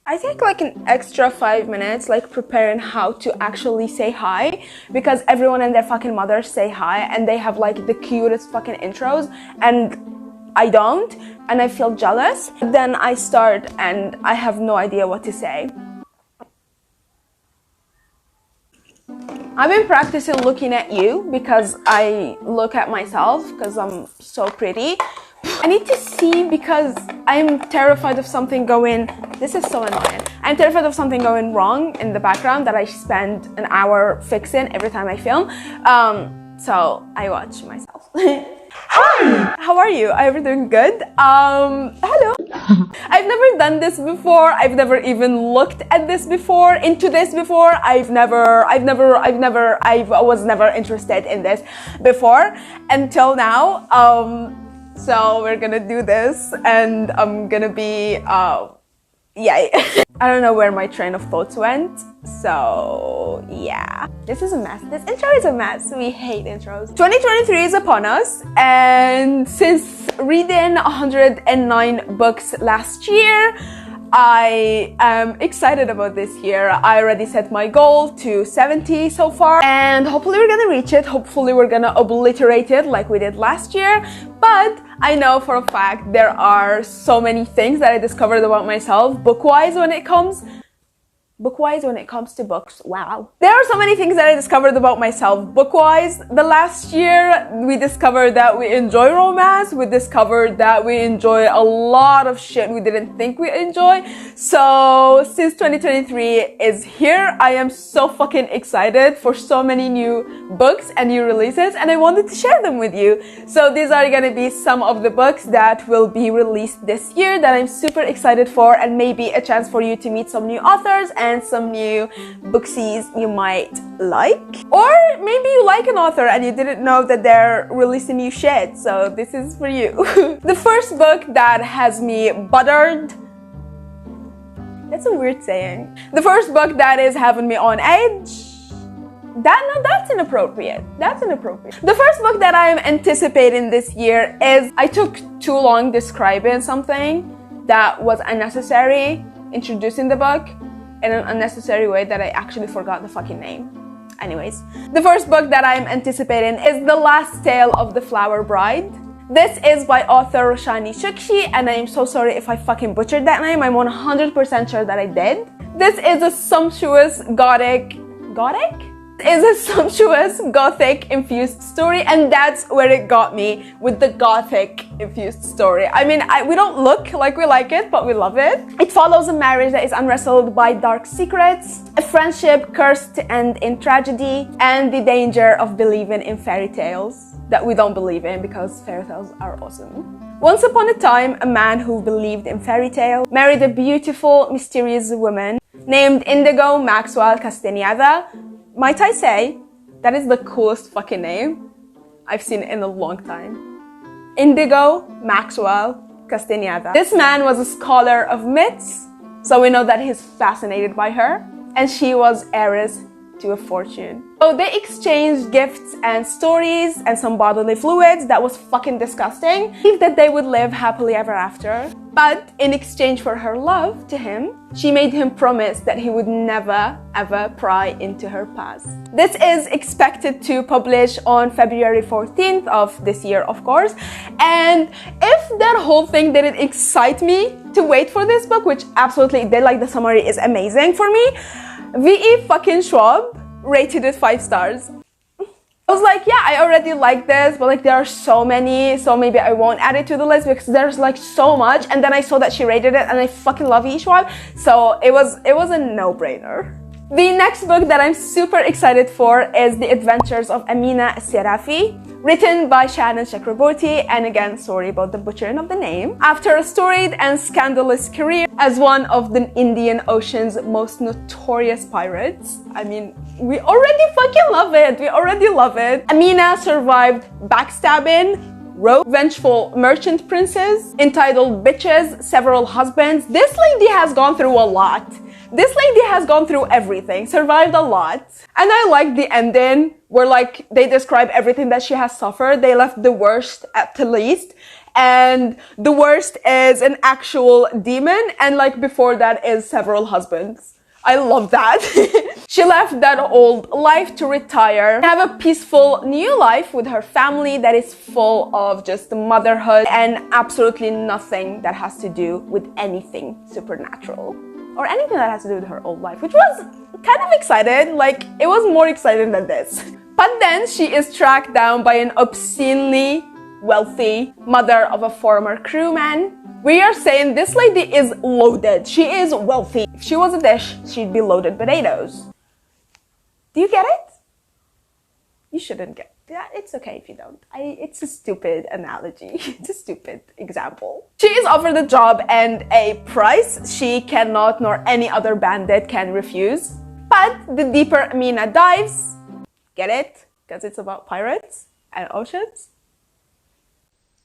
I take like an extra 5 minutes like preparing how to actually say hi, because everyone and their fucking mothers say hi and they have like the cutest fucking intros and I don't, and I feel jealous. Then I start and I have no idea what to say. I've been practicing looking at you because I look at myself because I'm so pretty. I need to see because I'm terrified of something going... This is so annoying. I'm terrified of something going wrong in the background that I spend an hour fixing every time I film. So I watch myself. Hi! How are you? Are you doing good? Hello. I've never done this before. I've never even looked at this before, into this before. I was never interested in this before until now. So we're gonna do this and I'm gonna be, yay. I don't know where my train of thoughts went, so yeah. This is a mess. This intro is a mess. We hate intros. 2023 is upon us, and since reading 109 books last year, I am excited about this year. I already set my goal to 70 so far, and hopefully we're gonna reach it. Hopefully we're gonna obliterate it like we did last year. But I know for a fact there are so many things that I discovered about myself book-wise when it comes to books. Wow. There are so many things that I discovered about myself book-wise. The last year, we discovered that we enjoy romance. We discovered that we enjoy a lot of shit we didn't think we enjoy. So, since 2023 is here, I am so fucking excited for so many new books and new releases, and I wanted to share them with you. So, these are gonna be some of the books that will be released this year that I'm super excited for, and maybe a chance for you to meet some new authors and some new booksies you might like. Or maybe you like an author and you didn't know that they're releasing new shit, so this is for you. The first book that has me buttered... That's a weird saying. The first book that is having me on edge... That's inappropriate. That's inappropriate. The first book that I'm anticipating this year is... I took too long describing something that was unnecessary, introducing the book in an unnecessary way that I actually forgot the fucking name. Anyways, the first book that I'm anticipating is The Last Tale of the Flower Bride. This is by author Roshani Chokshi, and I am so sorry if I fucking butchered that name. I'm 100% sure that I did. This is a sumptuous gothic infused story, and that's where it got me, with the gothic infused story. I mean, we don't look like we like it, but we love it. It follows a marriage that is unwrestled by dark secrets, a friendship cursed to end in tragedy, and the danger of believing in fairy tales that we don't believe in, because fairy tales are awesome. Once upon a time, a man who believed in fairy tales married a beautiful, mysterious woman named Indigo Maxwell Castañeda. Might I say, that is the coolest fucking name I've seen in a long time. Indigo Maxwell Castañeda. This man was a scholar of myths, so we know that he's fascinated by her, and she was heiress to a fortune. So they exchanged gifts and stories and some bodily fluids that was fucking disgusting. Believed that they would live happily ever after. But in exchange for her love to him, she made him promise that he would never ever pry into her past. This is expected to publish on February 14th of this year, of course. And if that whole thing didn't excite me to wait for this book, which absolutely it did, like the summary is amazing for me, V.E. fucking Schwab rated it 5 stars. I was like, yeah, I already like this, but like there are so many, so maybe I won't add it to the list because there's like so much. And then I saw that she rated it, and I fucking love V.E. Schwab, so it was a no-brainer. The next book that I'm super excited for is The Adventures of Amina Serafi, written by Shannon Chakraborty, and again, sorry about the butchering of the name. After a storied and scandalous career as one of the Indian Ocean's most notorious pirates, I mean, we already fucking love it. We already love it. Amina survived backstabbing, rogue, vengeful merchant princes, entitled bitches, several husbands. This lady has gone through a lot. This lady has gone through everything, survived a lot. And I like the ending where like they describe everything that she has suffered. They left the worst at the least. and the worst is an actual demon, and like before that is several husbands. I love that. She left that old life to retire, have a peaceful new life with her family that is full of just motherhood and absolutely nothing that has to do with anything supernatural or anything that has to do with her old life, which was kind of excited. Like, it was more exciting than this. But then she is tracked down by an obscenely wealthy mother of a former crewman. We are saying this lady is loaded. She is wealthy. If she was a dish, she'd be loaded potatoes. Do you get it? You shouldn't get it. Yeah, it's okay if you don't. It's a stupid analogy. It's a stupid example. She is offered a job and a price she cannot, nor any other bandit can refuse. But the deeper Amina dives, get it? Because it's about pirates and oceans.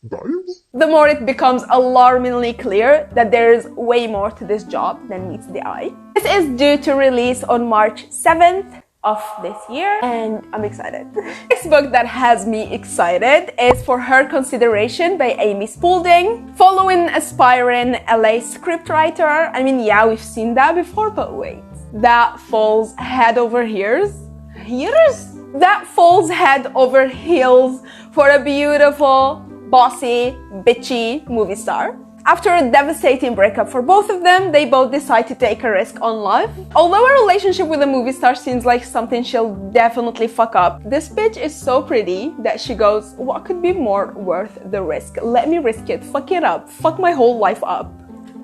The more it becomes alarmingly clear that there is way more to this job than meets the eye. This is due to release on March 7th of this year, and I'm excited. The next book that has me excited is For Her Consideration by Amy Spaulding. Following aspiring LA scriptwriter. I mean, yeah, we've seen that before, but wait. That falls head over heels. That falls head over heels for a beautiful, bossy, bitchy movie star. After a devastating breakup for both of them, they both decide to take a risk on love. Although a relationship with a movie star seems like something she'll definitely fuck up, this bitch is so pretty that she goes, what could be more worth the risk? Let me risk it, fuck it up, fuck my whole life up.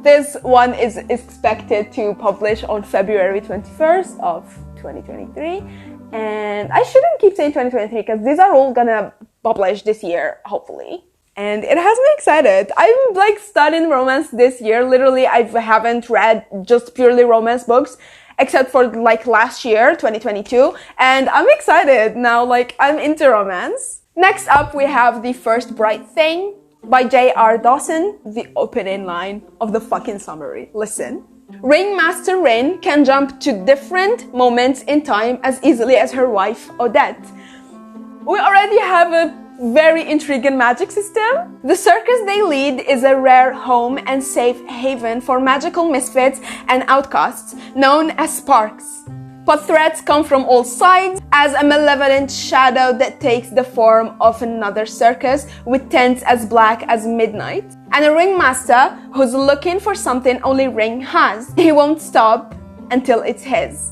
This one is expected to publish on February 21st of 2023. And I shouldn't keep saying 2023 because these are all gonna publish this year, hopefully. And it has me excited. I'm like studying romance this year. Literally, I haven't read just purely romance books except for like last year, 2022. And I'm excited now, like I'm into romance. Next up, we have The First Bright Thing by J.R. Dawson. The opening line of the fucking summary. Listen. Ringmaster Rin can jump to different moments in time as easily as her wife, Odette. We already have a very intriguing magic system. The circus they lead is a rare home and safe haven for magical misfits and outcasts known as sparks. But threats come from all sides as a malevolent shadow that takes the form of another circus with tents as black as midnight. And a ringmaster who's looking for something only Ring has. He won't stop until it's his.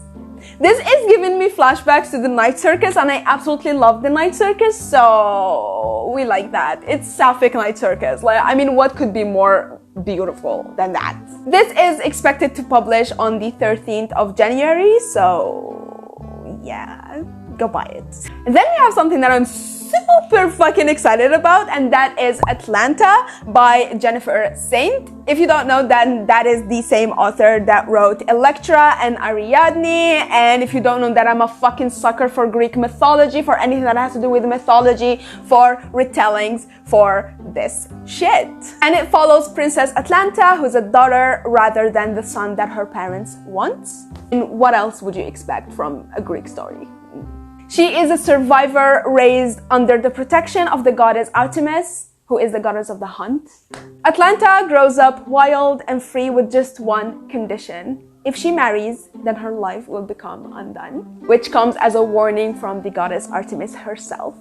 This is giving me flashbacks to the night circus, and I absolutely love the night circus, so we like that. It's sapphic night circus. Like, I mean, what could be more beautiful than that? This is expected to publish on the 13th of January, so yeah, go buy it. And then we have something that I'm super fucking excited about, and that is Atlanta by Jennifer Saint. If you don't know, then that is the same author that wrote Electra and Ariadne. And if you don't know that I'm a fucking sucker for Greek mythology, for anything that has to do with mythology, for retellings, for this shit. And it follows Princess Atlanta, who's a daughter rather than the son that her parents want. And what else would you expect from a Greek story? She is a survivor raised under the protection of the goddess Artemis, who is the goddess of the hunt. Atlanta grows up wild and free with just one condition. If she marries, then her life will become undone, which comes as a warning from the goddess Artemis herself.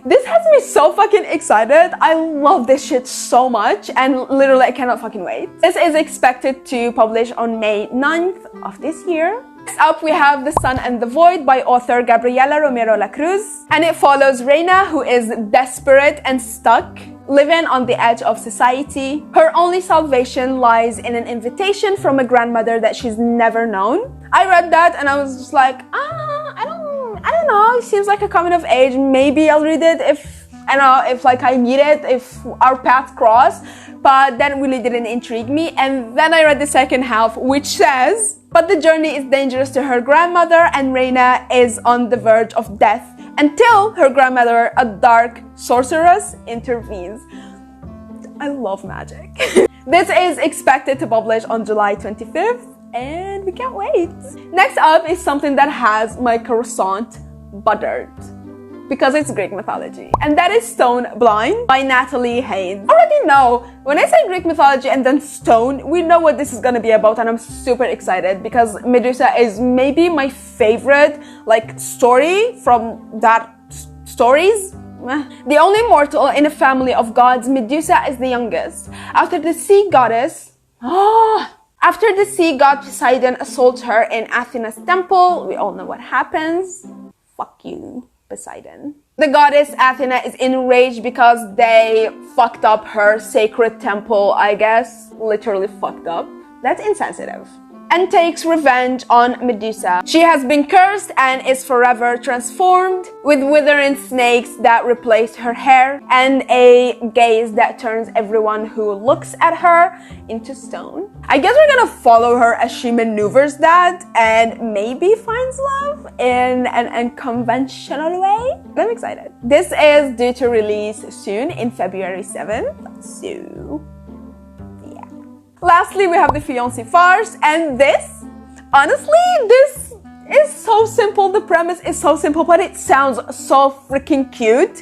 This has me so fucking excited. I love this shit so much, and literally I cannot fucking wait. This is expected to publish on May 9th of this year. Next up, we have The Sun and the Void by author Gabriela Romero Lacruz. And it follows Reina, who is desperate and stuck, living on the edge of society. Her only salvation lies in an invitation from a grandmother that she's never known. I read that and I was just like, I don't know, it seems like a coming of age. Maybe I'll read it if I meet it, if our paths cross. But that really didn't intrigue me. And then I read the second half, which says, but the journey is dangerous to her grandmother and Reina is on the verge of death until her grandmother, a dark sorceress, intervenes. I love magic. This is expected to publish on July 25th and we can't wait. Next up is something that has my croissant buttered. because it's Greek mythology. And that is Stone Blind by Natalie Haynes. I already know, when I say Greek mythology and then stone, we know what this is gonna be about, and I'm super excited because Medusa is maybe my favorite like story from that stories. The only mortal in a family of gods, Medusa is the youngest. After the sea goddess, after the sea god Poseidon assaults her in Athena's temple, we all know what happens. Fuck you, Poseidon. The goddess Athena is enraged because they fucked up her sacred temple, I guess. Literally fucked up. That's insensitive. And takes revenge on Medusa. She has been cursed and is forever transformed, with withering snakes that replace her hair and a gaze that turns everyone who looks at her into stone. I guess we're gonna follow her as she maneuvers that and maybe finds love in an unconventional way. I'm excited. This is due to release soon in February 7th, so lastly, we have the Fiancé Farce, and this, honestly, this is so simple. The premise is so simple, but it sounds so freaking cute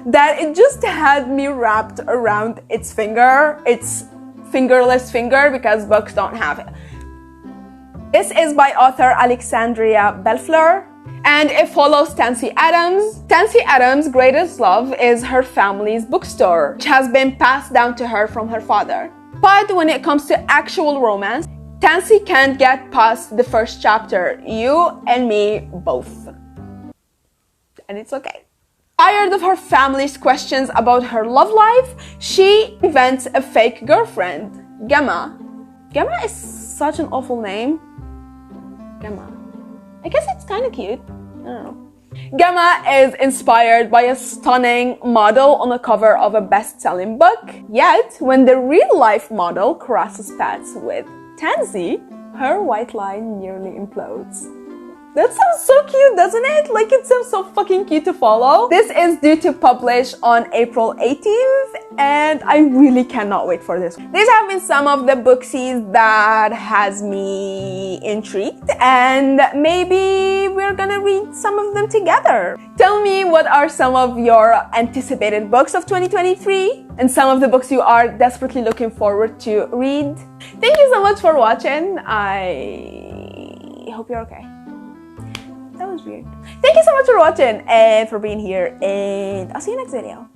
that it just had me wrapped around its finger, its fingerless finger, because books don't have it. This is by author Alexandria Bellfleur, and it follows Tansy Adams. Tansy Adams' greatest love is her family's bookstore, which has been passed down to her from her father. But when it comes to actual romance, Tansy can't get past the first chapter. You and me both. And it's okay. Tired of her family's questions about her love life, she invents a fake girlfriend, Gemma. Gemma is such an awful name. Gemma. I guess it's kind of cute. I don't know. Gemma is inspired by a stunning model on the cover of a best-selling book. Yet, when the real-life model crosses paths with Tansy, her white line nearly implodes. That sounds so cute, doesn't it? Like, it sounds so fucking cute to follow. This is due to publish on April 18th, and I really cannot wait for this. These have been some of the booksies that has me intrigued, and maybe we're gonna read some of them together. Tell me what are some of your anticipated books of 2023, and some of the books you are desperately looking forward to read. Thank you so much for watching. I hope you're okay. That was weird. Thank you so much for watching and for being here, and I'll see you next video.